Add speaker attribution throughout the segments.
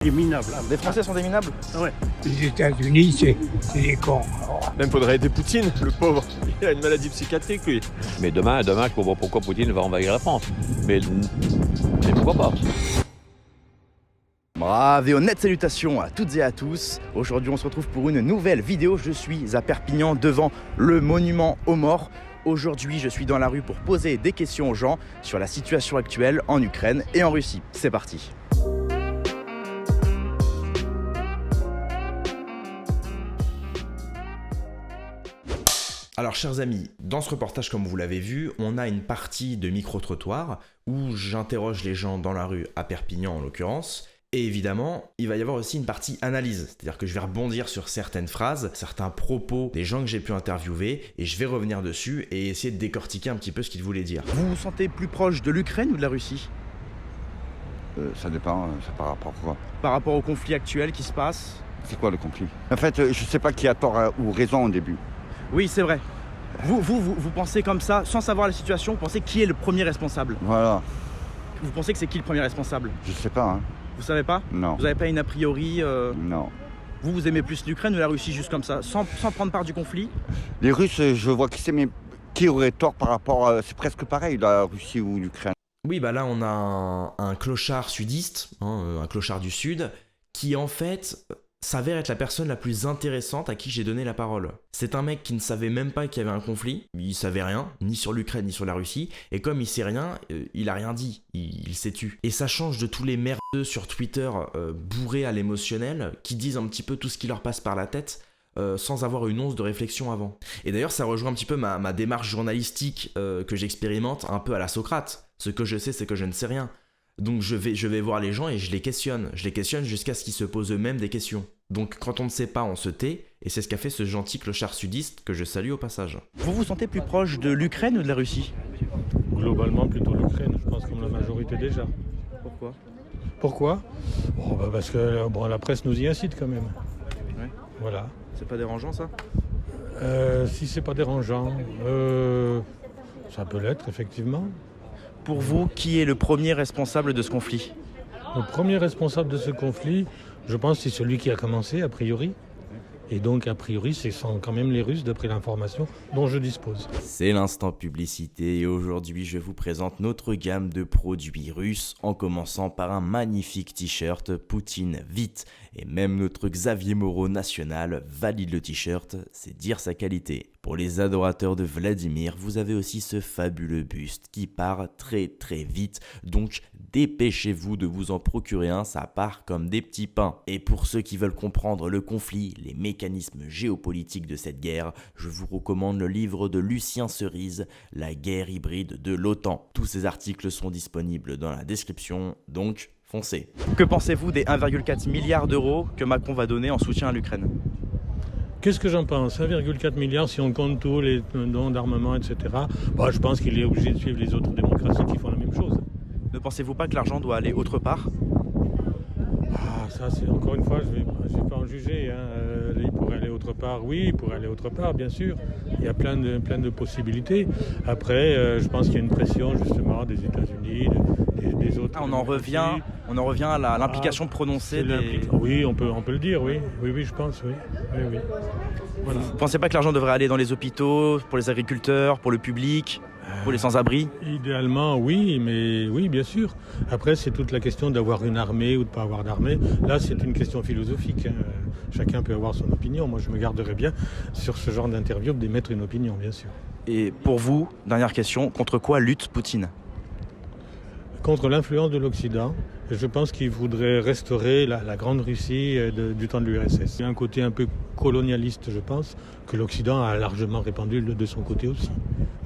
Speaker 1: Des minables.
Speaker 2: Les Français sont des minables?
Speaker 1: Ouais.
Speaker 3: Les États-Unis, c'est des cons. Alors,
Speaker 4: Même faudrait aider Poutine, le pauvre. Il a une maladie psychiatrique, lui.
Speaker 5: Mais demain, je comprends pourquoi Poutine va envahir la France. Mais pourquoi pas?
Speaker 2: Brave et honnête salutations à toutes et à tous. Aujourd'hui, on se retrouve pour une nouvelle vidéo. Je suis à Perpignan devant le monument aux morts. Aujourd'hui, je suis dans la rue pour poser des questions aux gens sur la situation actuelle en Ukraine et en Russie. C'est parti. Alors chers amis, dans ce reportage comme vous l'avez vu, on a une partie de micro-trottoir où j'interroge les gens dans la rue à Perpignan en l'occurrence. Et évidemment, il va y avoir aussi une partie analyse, c'est-à-dire que je vais rebondir sur certaines phrases, certains propos des gens que j'ai pu interviewer et je vais revenir dessus et essayer de décortiquer un petit peu ce qu'ils voulaient dire. Vous vous sentez plus proche de l'Ukraine ou de la Russie ?
Speaker 6: Ça dépend, c'est par rapport à quoi.
Speaker 2: Par rapport au conflit actuel qui se passe ?
Speaker 6: C'est quoi le conflit? En fait, je sais pas qui a tort ou raison au début.
Speaker 2: Oui, c'est vrai. Vous pensez comme ça, sans savoir la situation, vous pensez qui est le premier responsable ?
Speaker 6: Voilà,
Speaker 2: Vous pensez que c'est qui le premier responsable ?
Speaker 6: je sais pas, hein.
Speaker 2: Vous savez pas ?
Speaker 6: Non,
Speaker 2: Vous n'avez pas une a priori
Speaker 6: non.
Speaker 2: Vous aimez plus l'Ukraine ou la Russie juste comme ça, sans prendre part du conflit ?
Speaker 6: Les Russes, je vois qui c'est, mais qui aurait tort par rapport à... C'est presque pareil, la Russie ou l'Ukraine.
Speaker 2: Oui, bah là on a un clochard sudiste, un clochard du sud, qui en fait s'avère être la personne la plus intéressante à qui j'ai donné la parole. C'est un mec qui ne savait même pas qu'il y avait un conflit, il savait rien, ni sur l'Ukraine ni sur la Russie, et comme il sait rien, il a rien dit, il s'est tu. Et ça change de tous les merdeux sur Twitter bourrés à l'émotionnel, qui disent un petit peu tout ce qui leur passe par la tête, sans avoir une once de réflexion avant. Et d'ailleurs ça rejoint un petit peu ma démarche journalistique que j'expérimente un peu à la Socrate. Ce que je sais, c'est que je ne sais rien. Donc je vais voir les gens et je les questionne. Je les questionne jusqu'à ce qu'ils se posent eux-mêmes des questions. Donc quand on ne sait pas, on se tait. Et c'est ce qu'a fait ce gentil clochard sudiste que je salue au passage. Vous vous sentez plus proche de l'Ukraine ou de la Russie ?
Speaker 7: Globalement, plutôt l'Ukraine, je pense, comme la majorité déjà.
Speaker 2: Pourquoi ?
Speaker 7: Pourquoi ? Parce que la presse nous y incite quand même.
Speaker 2: Ouais.
Speaker 7: Voilà.
Speaker 2: C'est pas dérangeant ça ?
Speaker 7: Si c'est pas dérangeant, ça peut l'être, effectivement.
Speaker 2: Pour vous, qui est le premier responsable de ce conflit ?
Speaker 7: Le premier responsable de ce conflit, je pense que c'est celui qui a commencé, a priori. Et donc, a priori, ce sont quand même les Russes, d'après l'information dont je dispose.
Speaker 2: C'est l'instant publicité et aujourd'hui, je vous présente notre gamme de produits russes, en commençant par un magnifique t-shirt Poutine vite. Et même notre Xavier Moreau national valide le t-shirt, c'est dire sa qualité. Pour les adorateurs de Vladimir, vous avez aussi ce fabuleux buste qui part très très vite, donc dépêchez-vous de vous en procurer un, ça part comme des petits pains. Et pour ceux qui veulent comprendre le conflit, les mécanismes géopolitiques de cette guerre, je vous recommande le livre de Lucien Cerise, La guerre hybride de l'OTAN. Tous ces articles sont disponibles dans la description, donc foncez. Que pensez-vous des 1,4 milliard d'euros que Macron va donner en soutien à l'Ukraine ?
Speaker 7: Qu'est-ce que j'en pense ? 1,4 milliard, si on compte tous les dons d'armement, etc. Je pense qu'il est obligé de suivre les autres démocraties qui font la même chose.
Speaker 2: Ne pensez-vous pas que l'argent doit aller autre part ?
Speaker 7: Ça, c'est encore une fois, je vais pas en juger. Il pourrait aller autre part, oui, il pourrait aller autre part, bien sûr. Il y a plein de possibilités. Après, je pense qu'il y a une pression, justement, des États-Unis, des autres.
Speaker 2: On en revient à l'implication prononcée des...
Speaker 7: Oui, on peut le dire, oui. Oui, je pense, oui. Voilà.
Speaker 2: Vous ne pensez pas que l'argent devrait aller dans les hôpitaux, pour les agriculteurs, pour le public, pour les sans-abri ?
Speaker 7: Idéalement, oui, mais oui, bien sûr. Après, c'est toute la question d'avoir une armée ou de ne pas avoir d'armée. Là, c'est une question philosophique. Chacun peut avoir son opinion. Moi, je me garderais bien sur ce genre d'interview d'émettre une opinion, bien sûr.
Speaker 2: Et pour vous, dernière question, contre quoi lutte Poutine ?
Speaker 7: Contre l'influence de l'Occident. Je pense qu'il voudrait restaurer la grande Russie du temps de l'URSS. Il y a un côté un peu colonialiste, je pense, que l'Occident a largement répandu de son côté aussi.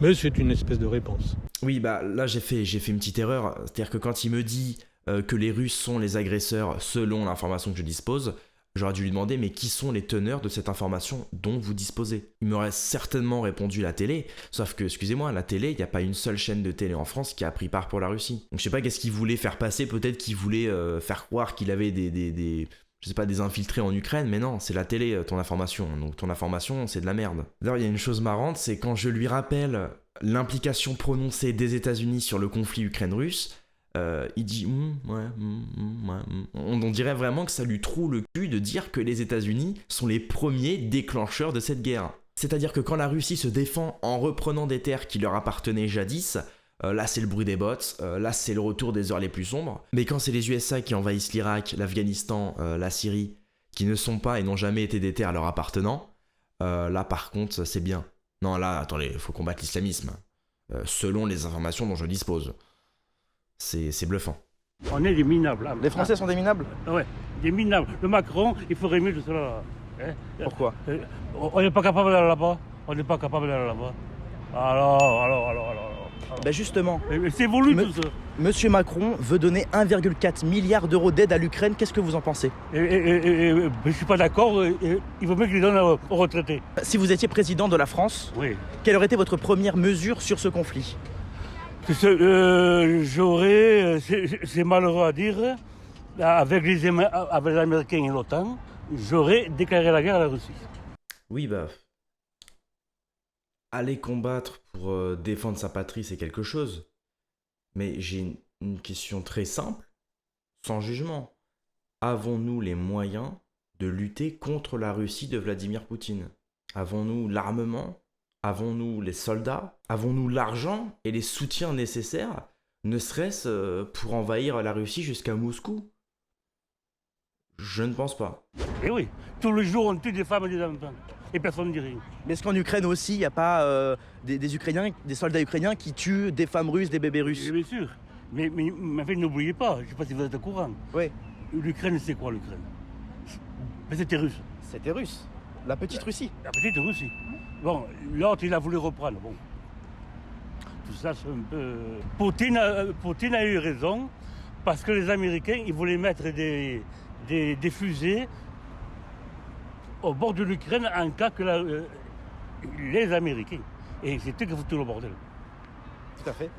Speaker 7: Mais c'est une espèce de réponse. Oui, là j'ai fait une petite erreur. C'est-à-dire que quand il me dit que les Russes sont les agresseurs selon l'information que je dispose, j'aurais dû lui demander mais qui sont les teneurs de cette information dont vous disposez ? Il m'aurait certainement répondu la télé, sauf que, excusez-moi, la télé, il n'y a pas une seule chaîne de télé en France qui a pris part pour la Russie. Donc je sais pas qu'est-ce qu'il voulait faire passer, peut-être qu'il voulait faire croire qu'il avait des infiltrés en Ukraine, mais non, c'est la télé, ton information. Donc ton information, c'est de la merde. D'ailleurs, il y a une chose marrante, c'est quand je lui rappelle l'implication prononcée des États-Unis sur le conflit Ukraine-Russe,
Speaker 2: il dit ouais. On dirait vraiment que ça lui troue le cul de dire que les États-Unis sont les premiers déclencheurs de cette guerre. C'est-à-dire que quand la Russie se défend en reprenant des terres qui leur appartenaient jadis, là c'est le bruit des bottes, là c'est le retour des heures les plus sombres. Mais quand c'est les USA qui envahissent l'Irak, l'Afghanistan, la Syrie, qui ne sont pas et n'ont jamais été des terres leur appartenant, là par contre c'est bien. Non là, attendez, il faut combattre l'islamisme. Selon les informations dont je dispose. C'est bluffant.
Speaker 1: On est des minables. Là.
Speaker 8: Les Français sont des minables?
Speaker 1: Ouais, des minables. Le Macron, il ferait mieux de cela. Hein?
Speaker 8: Pourquoi?
Speaker 1: On n'est pas capable d'aller là-bas. On n'est pas capable d'aller là-bas. Alors.
Speaker 8: Ben justement,
Speaker 1: C'est voulu tout ça.
Speaker 8: Monsieur Macron veut donner 1,4 milliard d'euros d'aide à l'Ukraine. Qu'est-ce que vous en pensez?
Speaker 1: Je ne suis pas d'accord. Il vaut mieux qu'il donne aux retraités.
Speaker 8: Si vous étiez président de la France,
Speaker 1: Oui.
Speaker 8: quelle aurait été votre première mesure sur ce conflit?
Speaker 1: J'aurais, c'est malheureux à dire, avec les Américains et l'OTAN, j'aurais déclaré la guerre à la Russie.
Speaker 2: Oui, bah. Aller combattre pour défendre sa patrie, c'est quelque chose. Mais j'ai une question très simple, sans jugement. Avons-nous les moyens de lutter contre la Russie de Vladimir Poutine? Avons-nous l'armement? Avons-nous les soldats? Avons-nous l'argent et les soutiens nécessaires, ne serait-ce pour envahir la Russie jusqu'à Moscou? Je ne pense pas.
Speaker 1: Et oui, tous les jours on tue des femmes et des enfants. Et personne ne dit rien.
Speaker 8: Mais est-ce qu'en Ukraine aussi, il n'y a pas des Ukrainiens, des soldats ukrainiens qui tuent des femmes russes, des bébés russes?
Speaker 1: Bien sûr. Mais en fait, n'oubliez pas, je ne sais pas si vous êtes au courant.
Speaker 8: Oui.
Speaker 1: L'Ukraine, c'est quoi l'Ukraine? Mais c'était russe.
Speaker 8: C'était russe. La petite Russie.
Speaker 1: La petite Russie. Bon, l'autre, il a voulu reprendre. Bon. Tout ça, c'est un peu... Poutine a eu raison, parce que les Américains, ils voulaient mettre des fusées au bord de l'Ukraine en cas que les Américains. Et c'était que foutu le bordel.
Speaker 8: Tout à fait.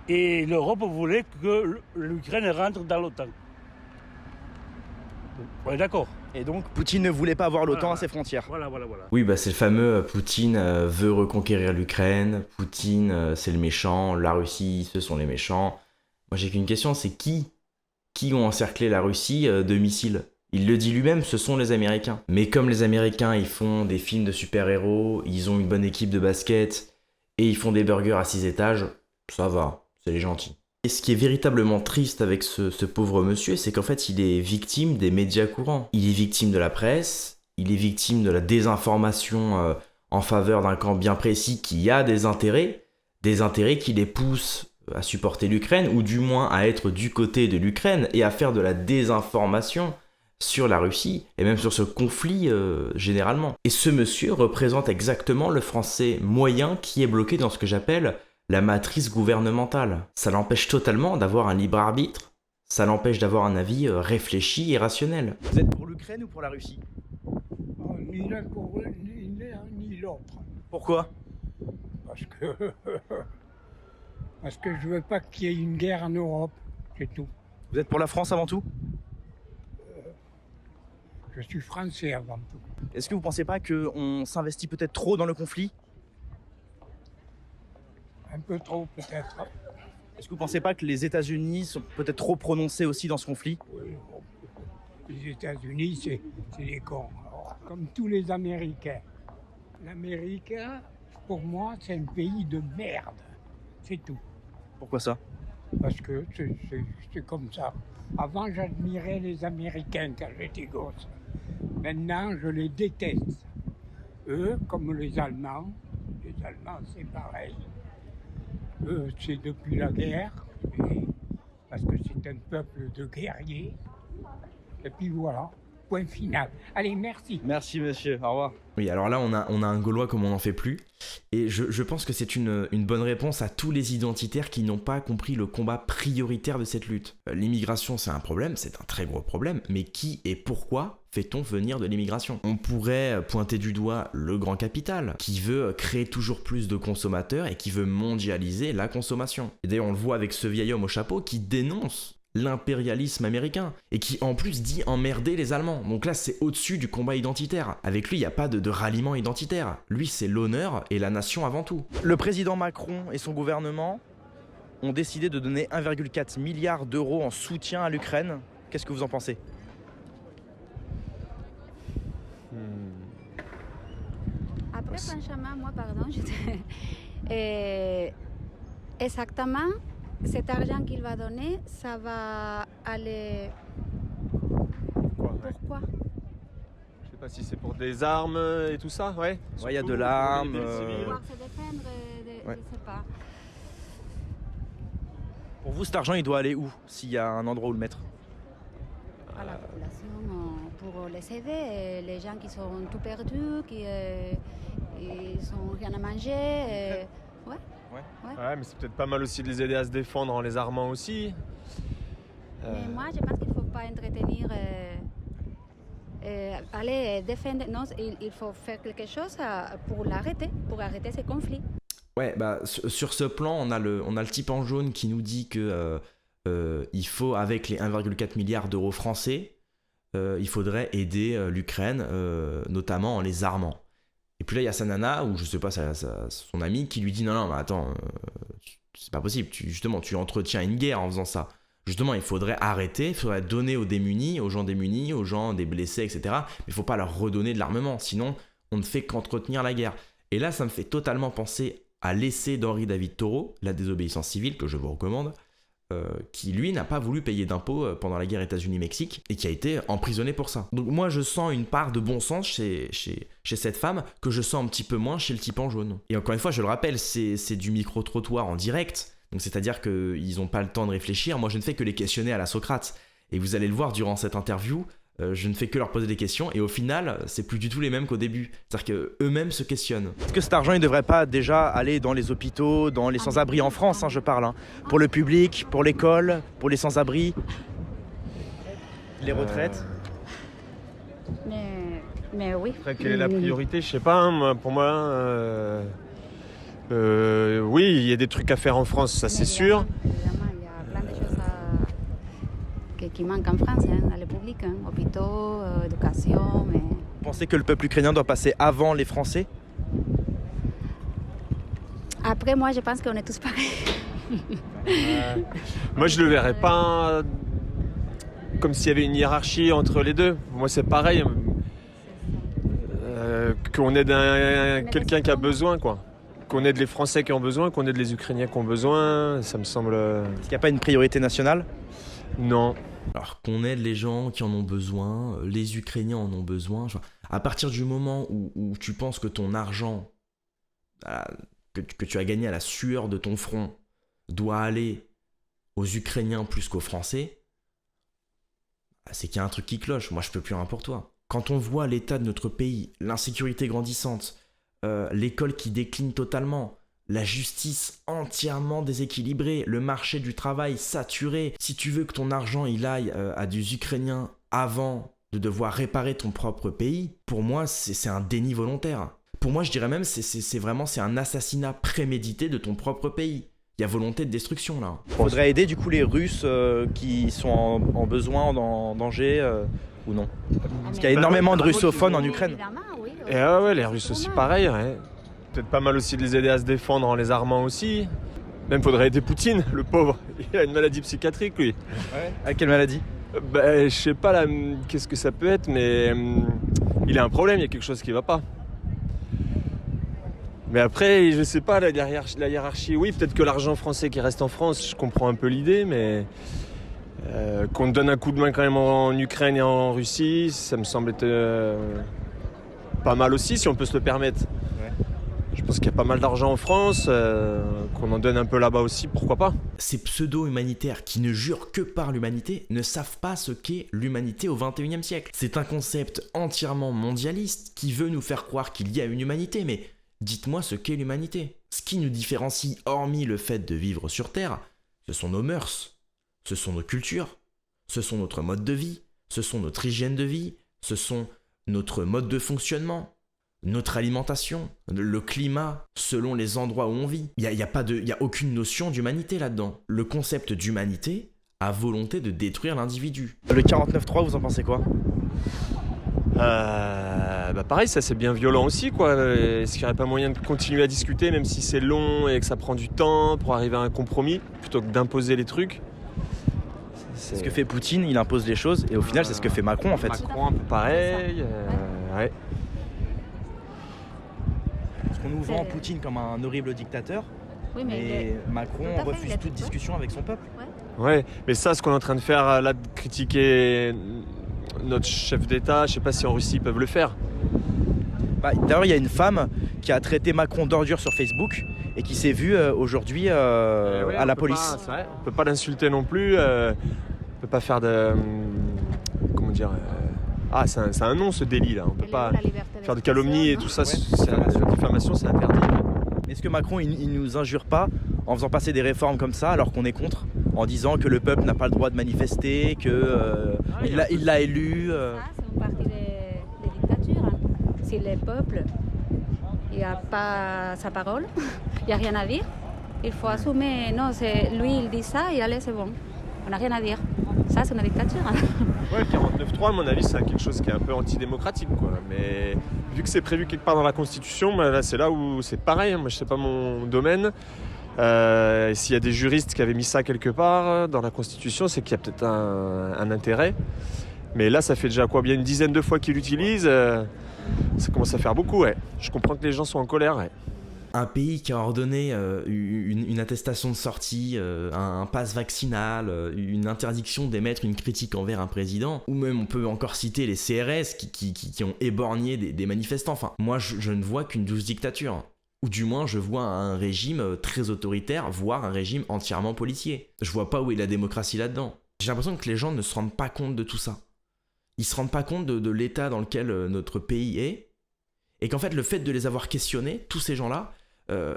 Speaker 1: Et l'Europe voulait que l'Ukraine rentre dans l'OTAN. On est d'accord.
Speaker 8: Et donc, Poutine ne voulait pas avoir l'OTAN à ses frontières.
Speaker 1: Voilà.
Speaker 2: Oui, bah c'est le fameux Poutine veut reconquérir l'Ukraine, Poutine c'est le méchant, la Russie ce sont les méchants. Moi j'ai qu'une question, c'est qui ont encerclé la Russie de missiles? Il le dit lui-même, ce sont les Américains. Mais comme les Américains ils font des films de super-héros, ils ont une bonne équipe de basket et ils font des burgers à 6 étages, ça va, c'est les gentils. Et ce qui est véritablement triste avec ce pauvre monsieur, c'est qu'en fait, il est victime des médias courants. Il est victime de la presse, il est victime de la désinformation en faveur d'un camp bien précis qui a des intérêts qui les poussent à supporter l'Ukraine, ou du moins à être du côté de l'Ukraine et à faire de la désinformation sur la Russie, et même sur ce conflit généralement. Et ce monsieur représente exactement le français moyen qui est bloqué dans ce que j'appelle la matrice gouvernementale. Ça l'empêche totalement d'avoir un libre arbitre, ça l'empêche d'avoir un avis réfléchi et rationnel.
Speaker 8: Vous êtes pour l'Ukraine ou pour la Russie?
Speaker 3: Ni l'un ni l'autre.
Speaker 8: Pourquoi?
Speaker 3: Parce que je veux pas qu'il y ait une guerre en Europe, c'est tout.
Speaker 8: Vous êtes pour la France avant tout?
Speaker 3: Je suis français avant tout.
Speaker 8: Est-ce que vous pensez pas qu'on s'investit peut-être trop dans le conflit?
Speaker 3: Un peu trop peut-être.
Speaker 8: Est-ce que vous pensez pas que les États-Unis sont peut-être trop prononcés aussi dans ce conflit?
Speaker 3: Oui, bon. Les États-Unis, c'est des cons. Alors, comme tous les Américains. L'Amérique, pour moi, c'est un pays de merde. C'est tout.
Speaker 8: Pourquoi ça?
Speaker 3: Parce que c'est comme ça. Avant, j'admirais les Américains quand j'étais gosse. Maintenant, je les déteste. Eux, comme les Allemands, c'est pareil. Eux, c'est depuis la guerre, parce que c'est un peuple de guerriers. Et puis voilà, point final. Allez, merci.
Speaker 8: Merci monsieur, au revoir.
Speaker 2: Oui, alors là, on a un Gaulois comme on n'en fait plus. Et je pense que c'est une bonne réponse à tous les identitaires qui n'ont pas compris le combat prioritaire de cette lutte. L'immigration, c'est un problème, c'est un très gros problème, mais qui et pourquoi fait-on venir de l'immigration? On pourrait pointer du doigt le grand capital, qui veut créer toujours plus de consommateurs et qui veut mondialiser la consommation. Et d'ailleurs, on le voit avec ce vieil homme au chapeau qui dénonce l'impérialisme américain et qui en plus dit emmerder les Allemands. Donc là c'est au-dessus du combat identitaire. Avec lui il n'y a pas de ralliement identitaire. Lui c'est l'honneur et la nation avant tout.
Speaker 8: Le président Macron et son gouvernement ont décidé de donner 1,4 milliard d'euros en soutien à l'Ukraine. Qu'est-ce que vous en pensez?
Speaker 9: Après, franchement, moi, pardon, exactement, cet argent qu'il va donner, ça va aller... Pourquoi?
Speaker 4: Je sais pas si c'est pour des armes et tout ça, ouais.
Speaker 8: Ouais, il y a de l'arme.
Speaker 9: Pouvoir se défendre,
Speaker 8: Ouais.
Speaker 9: je sais pas.
Speaker 8: Pour vous, cet argent, il doit aller où, s'il y a un endroit où le mettre?
Speaker 9: À la population, pour les aider, les gens qui sont tout perdus, qui n'ont rien à manger.
Speaker 4: Ouais, mais c'est peut-être pas mal aussi de les aider à se défendre en les armant aussi.
Speaker 9: Mais moi, je pense qu'il ne faut pas entretenir, aller défendre. Non, il faut faire quelque chose pour l'arrêter, pour arrêter ces conflits.
Speaker 2: Ouais, bah sur ce plan, on a le type en jaune qui nous dit que il faut, avec les 1,4 milliard d'euros français, il faudrait aider l'Ukraine, notamment en les armant. Et puis là, il y a sa nana, ou je sais pas, son ami, qui lui dit non, mais attends, c'est pas possible, tu entretiens une guerre en faisant ça. Justement, il faudrait arrêter, il faudrait donner aux démunis, aux gens démunis, aux gens des blessés, etc. Mais il faut pas leur redonner de l'armement, sinon on ne fait qu'entretenir la guerre. Et là, ça me fait totalement penser à l'essai d'Henri David Thoreau, La désobéissance civile, que je vous recommande, qui lui n'a pas voulu payer d'impôts pendant la guerre États-Unis-Mexique et qui a été emprisonné pour ça. Donc moi je sens une part de bon sens chez cette femme que je sens un petit peu moins chez le type en jaune. Et encore une fois, je le rappelle, c'est du micro-trottoir en direct, donc c'est-à-dire qu'ils n'ont pas le temps de réfléchir. Moi je ne fais que les questionner à la Socrate. Et vous allez le voir durant cette interview, je ne fais que leur poser des questions et au final, c'est plus du tout les mêmes qu'au début. C'est-à-dire qu'eux-mêmes se questionnent.
Speaker 8: Est-ce que cet argent, il ne devrait pas déjà aller dans les hôpitaux, dans les sans-abri en France, je parle, pour le public, pour l'école, pour les sans-abri, les retraites?
Speaker 9: Mais oui.
Speaker 4: Après, quelle est la priorité? Je sais pas, pour moi, oui, il y a des trucs à faire en France, ça c'est sûr.
Speaker 9: Évidemment, il y a plein de choses qui manquent en France, dans le public, hôpitaux, éducation. Mais...
Speaker 8: Vous pensez que le peuple ukrainien doit passer avant les Français?
Speaker 9: Après, moi, je pense qu'on est tous pareils.
Speaker 4: Moi, je le verrais pas comme s'il y avait une hiérarchie entre les deux. Moi, c'est pareil. Qu'on aide quelqu'un qui a besoin, quoi. Qu'on aide les Français qui ont besoin, qu'on aide les Ukrainiens qui ont besoin, ça me semble...
Speaker 8: Est-ce qu'il n'y a pas une priorité nationale?
Speaker 4: Non.
Speaker 2: Alors qu'on aide les gens qui en ont besoin, les Ukrainiens en ont besoin. À partir du moment où tu penses que ton argent que tu as gagné à la sueur de ton front doit aller aux Ukrainiens plus qu'aux Français, c'est qu'il y a un truc qui cloche. Moi, je peux plus rien pour toi. Quand on voit l'état de notre pays, l'insécurité grandissante, l'école qui décline totalement, la justice entièrement déséquilibrée, le marché du travail saturé. Si tu veux que ton argent il aille à des Ukrainiens avant de devoir réparer ton propre pays, pour moi c'est un déni volontaire. Pour moi je dirais même c'est un assassinat prémédité de ton propre pays. Il y a volonté de destruction là.
Speaker 8: Il faudrait aider du coup les Russes qui sont en besoin, en danger ou non? Parce qu'il y a énormément de russophones en Ukraine.
Speaker 9: Oui,
Speaker 4: Et ouais, les Russes aussi pareil, ouais. Peut-être pas mal aussi de les aider à se défendre en les armant aussi. Même faudrait aider Poutine, le pauvre. Il a une maladie psychiatrique lui.
Speaker 8: Ouais. À quelle maladie?
Speaker 4: Je sais pas là, qu'est-ce que ça peut être, mais il a un problème, il y a quelque chose qui va pas. Mais après, je sais pas, la hiérarchie, oui, peut-être que l'argent français qui reste en France, je comprends un peu l'idée, mais qu'on donne un coup de main quand même en Ukraine et en Russie, ça me semble être pas mal aussi, si on peut se le permettre.
Speaker 8: Ouais.
Speaker 4: Je pense qu'il y a pas mal d'argent en France, qu'on en donne un peu là-bas aussi, pourquoi pas.
Speaker 2: Ces pseudo-humanitaires qui ne jurent que par l'humanité ne savent pas ce qu'est l'humanité au XXIe siècle. C'est un concept entièrement mondialiste qui veut nous faire croire qu'il y a une humanité, mais dites-moi ce qu'est l'humanité. Ce qui nous différencie, hormis le fait de vivre sur Terre, ce sont nos mœurs, ce sont nos cultures, ce sont notre mode de vie, ce sont notre hygiène de vie, ce sont notre mode de fonctionnement, notre alimentation, le climat selon les endroits où on vit. Il y a aucune notion d'humanité là-dedans. Le concept d'humanité a volonté de détruire l'individu.
Speaker 8: Le 49.3, vous en pensez quoi?
Speaker 4: Pareil, ça c'est bien violent aussi, quoi. Est-ce qu'il n'y aurait pas moyen de continuer à discuter, même si c'est long et que ça prend du temps pour arriver à un compromis, plutôt que d'imposer les trucs?
Speaker 8: C'est ce que fait Poutine, il impose les choses, et au final, c'est ce que fait Macron, en fait.
Speaker 4: Macron, un peu pareil. Ouais.
Speaker 8: Parce qu'on nous vend Poutine comme un horrible dictateur,
Speaker 9: Oui,
Speaker 8: mais Macron
Speaker 9: tout à fait,
Speaker 8: refuse
Speaker 9: il est
Speaker 8: toute
Speaker 9: tout-
Speaker 8: discussion avec son peuple.
Speaker 4: Ouais, mais ça, ce qu'on est en train de faire là, de critiquer notre chef d'État, je sais pas si en Russie ils peuvent le faire.
Speaker 8: D'ailleurs, il y a une femme qui a traité Macron d'ordure sur Facebook et qui s'est vue aujourd'hui à la police.
Speaker 4: C'est vrai, on peut pas l'insulter non plus. On peut pas faire de. Comment dire c'est un nom ce délit là. On peut pas faire de calomnie et tout ça. La diffamation, c'est interdit.
Speaker 8: Est-ce que Macron, il nous injure pas en faisant passer des réformes comme ça alors qu'on est contre, en disant que le peuple n'a pas le droit de manifester, que il l'a élu
Speaker 9: Ça, c'est une partie des dictatures. Hein. Si le peuple il n'a pas sa parole, il n'y a rien à dire, il faut assumer. Non, c'est lui, il dit ça et allez, c'est bon. On n'a rien à dire. Ça, c'est une dictature. Hein.
Speaker 4: Ouais, 49.3, à mon avis, c'est quelque chose qui est un peu antidémocratique, quoi. Mais vu que c'est prévu quelque part dans la Constitution, là, c'est là où c'est pareil. Moi, je sais pas mon domaine. S'il y a des juristes qui avaient mis ça quelque part dans la Constitution, c'est qu'il y a peut-être un intérêt. Mais là, ça fait déjà bien une dizaine de fois qu'ils l'utilisent. Ça commence à faire beaucoup, ouais. Je comprends que les gens sont en colère, ouais.
Speaker 2: Un pays qui a ordonné une attestation de sortie, un pass vaccinal, une interdiction d'émettre une critique envers un président, ou même on peut encore citer les CRS qui ont éborgné des manifestants. Enfin, moi je ne vois qu'une douce dictature. Ou du moins je vois un régime très autoritaire, voire un régime entièrement policier. Je vois pas où est la démocratie là-dedans. J'ai l'impression que les gens ne se rendent pas compte de tout ça. Ils se rendent pas compte de l'état dans lequel notre pays est, et qu'en fait le fait de les avoir questionnés, tous ces gens-là,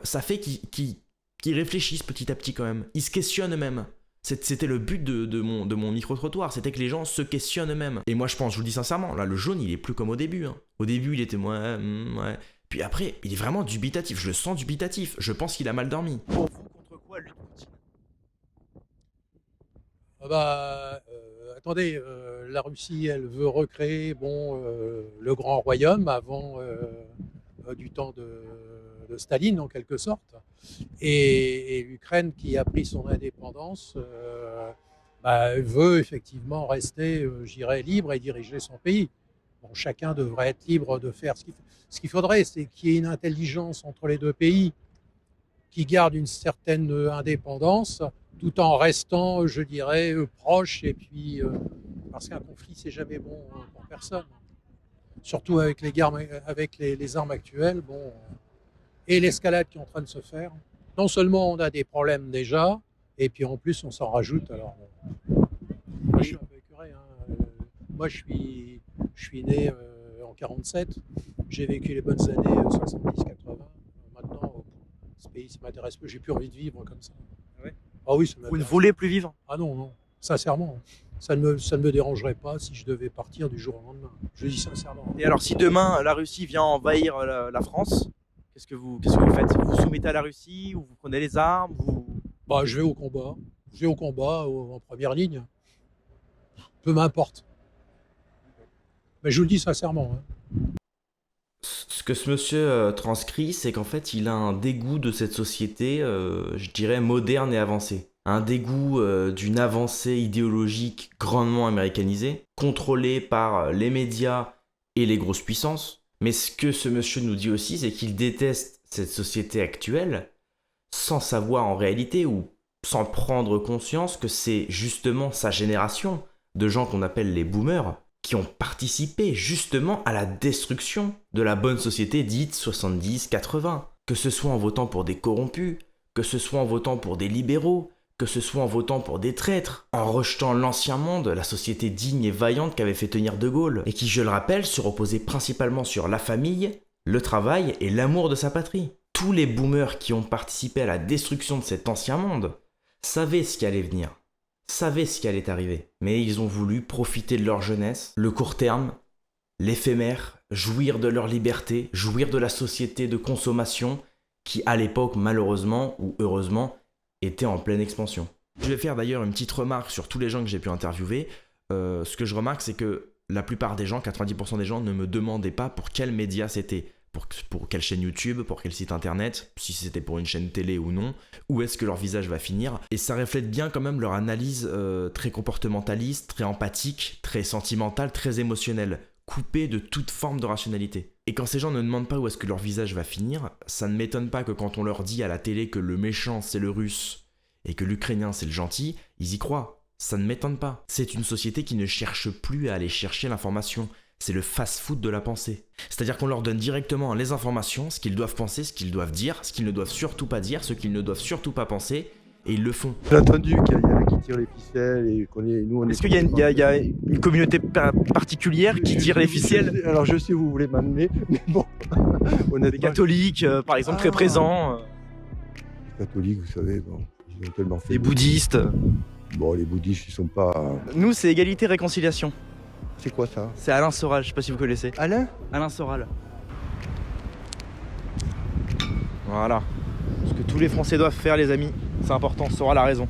Speaker 2: ça fait qu'ils réfléchissent petit à petit quand même. Ils se questionnent eux-mêmes. C'était le but de mon micro-trottoir, c'était que les gens se questionnent eux-mêmes. Et moi je pense, je vous le dis sincèrement, là le jaune il est plus comme au début. Hein. Au début il était ouais. Puis après il est vraiment dubitatif, je le sens dubitatif, je pense qu'il a mal dormi.
Speaker 8: Pour vous, contre quoi lutte Poutine?
Speaker 10: Attendez, la Russie, elle veut recréer le grand royaume avant du temps de Staline, en quelque sorte. Et l'Ukraine, qui a pris son indépendance, veut effectivement rester, libre et diriger son pays. Bon, chacun devrait être libre de faire ce qu'il fait. Ce qu'il faudrait, c'est qu'il y ait une intelligence entre les deux pays qui garde une certaine indépendance, tout en restant, proche, et puis parce qu'un conflit c'est jamais bon pour personne, surtout avec les armes actuelles, et l'escalade qui est en train de se faire. Non seulement on a des problèmes déjà, et puis en plus on s'en rajoute. Alors, moi je suis un peu écœuré. Moi je suis né en 47, j'ai vécu les bonnes années 70-80. Maintenant, ce pays ça m'intéresse peu, j'ai plus envie de vivre comme ça. Ah oui,
Speaker 8: Vous ne voulez plus vivre?
Speaker 10: Ah non, sincèrement. Ça ne me dérangerait pas si je devais partir du jour au lendemain. Je le dis sincèrement.
Speaker 8: Et alors, si demain la Russie vient envahir la France, qu'est-ce que vous faites? Vous vous soumettez à la Russie ou vous prenez les armes?
Speaker 10: Je vais au combat. Je vais au combat en première ligne. Peu m'importe. Mais je vous le dis sincèrement.
Speaker 2: Ce que ce monsieur transcrit, c'est qu'en fait, il a un dégoût de cette société, je dirais, moderne et avancée. Un dégoût d'une avancée idéologique grandement américanisée, contrôlée par les médias et les grosses puissances. Mais ce que ce monsieur nous dit aussi, c'est qu'il déteste cette société actuelle, sans savoir en réalité, ou sans prendre conscience que c'est justement sa génération, de gens qu'on appelle les boomers, qui ont participé justement à la destruction de la bonne société dite 70-80. Que ce soit en votant pour des corrompus, que ce soit en votant pour des libéraux, que ce soit en votant pour des traîtres, en rejetant l'ancien monde, la société digne et vaillante qu'avait fait tenir De Gaulle, et qui, je le rappelle, se reposait principalement sur la famille, le travail et l'amour de sa patrie. Tous les boomers qui ont participé à la destruction de cet ancien monde savaient ce qui allait venir, savaient ce qui allait arriver, mais ils ont voulu profiter de leur jeunesse, le court terme, l'éphémère, jouir de leur liberté, jouir de la société de consommation qui, à l'époque, malheureusement ou heureusement, était en pleine expansion. Je vais faire d'ailleurs une petite remarque sur tous les gens que j'ai pu interviewer. Ce que je remarque, c'est que la plupart des gens, 90% des gens, ne me demandaient pas pour quel média c'était. Pour quelle chaîne YouTube, pour quel site internet, si c'était pour une chaîne télé ou non, où est-ce que leur visage va finir. Et ça reflète bien quand même leur analyse très comportementaliste, très empathique, très sentimentale, très émotionnelle, coupée de toute forme de rationalité. Et quand ces gens ne demandent pas où est-ce que leur visage va finir, ça ne m'étonne pas que quand on leur dit à la télé que le méchant c'est le russe et que l'ukrainien c'est le gentil, ils y croient. Ça ne m'étonne pas. C'est une société qui ne cherche plus à aller chercher l'information. C'est le fast-food de la pensée. C'est-à-dire qu'on leur donne directement les informations, ce qu'ils doivent penser, ce qu'ils doivent dire, ce qu'ils ne doivent surtout pas dire, ce qu'ils ne doivent surtout pas penser, et ils le font.
Speaker 11: J'ai entendu qu'il y en a qui tirent les ficelles et nous on est...
Speaker 8: Est-ce qu'il y a une communauté particulière qui tire les ficelles?
Speaker 11: Alors je sais où vous voulez m'amener, mais bon, honnêtement...
Speaker 8: Les catholiques, par exemple, très présents.
Speaker 11: Les catholiques, vous savez, bon, ils ont tellement fait...
Speaker 8: Les bouddhistes.
Speaker 11: Bon, les bouddhistes, ils sont pas...
Speaker 8: Nous, c'est égalité-réconciliation.
Speaker 11: C'est quoi ça?
Speaker 8: C'est Alain Soral, je sais pas si vous connaissez.
Speaker 11: Alain
Speaker 8: Soral. Voilà. Ce que tous les Français doivent faire, les amis, c'est important, Soral a raison.